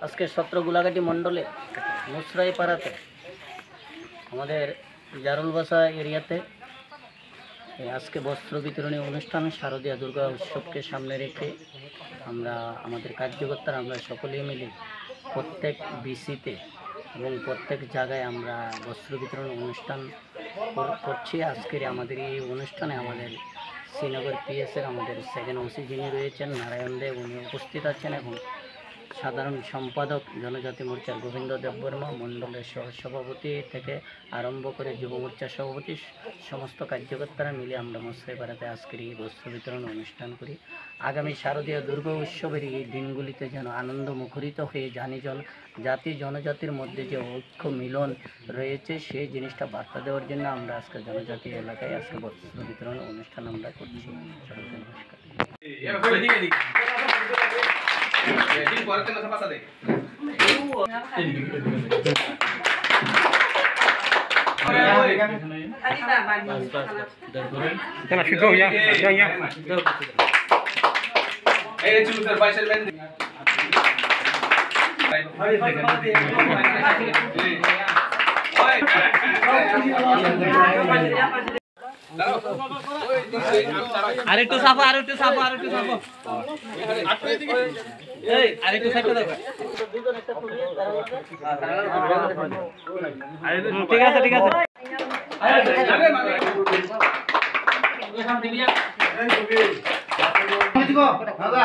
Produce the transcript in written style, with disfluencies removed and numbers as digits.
আজকে সত্র গোলাঘাটি মণ্ডলে মুসরাই পাড়াতে আমাদের জারুলবাসা এরিয়াতে আজকে বস্ত্র বিতরণী অনুষ্ঠান শারদীয়া দুর্গা উৎসবকে সামনে রেখে আমরা আমাদের কার্যকর্তারা আমরা সকলেই মিলে প্রত্যেক বিসিতে এবং প্রত্যেক জায়গায় আমরা বস্ত্র বিতরণ অনুষ্ঠান করছি। আজকের আমাদের এই অনুষ্ঠানে আমাদের শ্রীনগর পিএসের আমাদের সেকেন্ড ওসি যিনি রয়েছেন নারায়ণ দেব, উনি উপস্থিত আছেন এবং সাধারণ সম্পাদক জনজাতি মোর্চার গোবিন্দ দেববর্মা, মণ্ডলের সহসভাপতি থেকে আরম্ভ করে যুব মোর্চার সভাপতি সমস্ত কার্যকর্তারা মিলে আমরা মুসরাই পাড়াতে আজকের এই বস্ত্র বিতরণ অনুষ্ঠান করি। আগামী শারদীয় দুর্গা উৎসবের এই দিনগুলিতে যেন আনন্দ মুখরিত হয়ে জাতি জনজাতির মধ্যে যে ঐক্য মিলন রয়েছে সেই জিনিসটা বার্তা দেওয়ার জন্য আমরা আজকে জনজাতি এলাকায় আজকে বস্ত্র বিতরণ অনুষ্ঠান আমরা করছি। সকলকে নমস্কার। আরেকটু সাফা এই আরেকটু সাইডে দাও। ঠিক আছে দাদা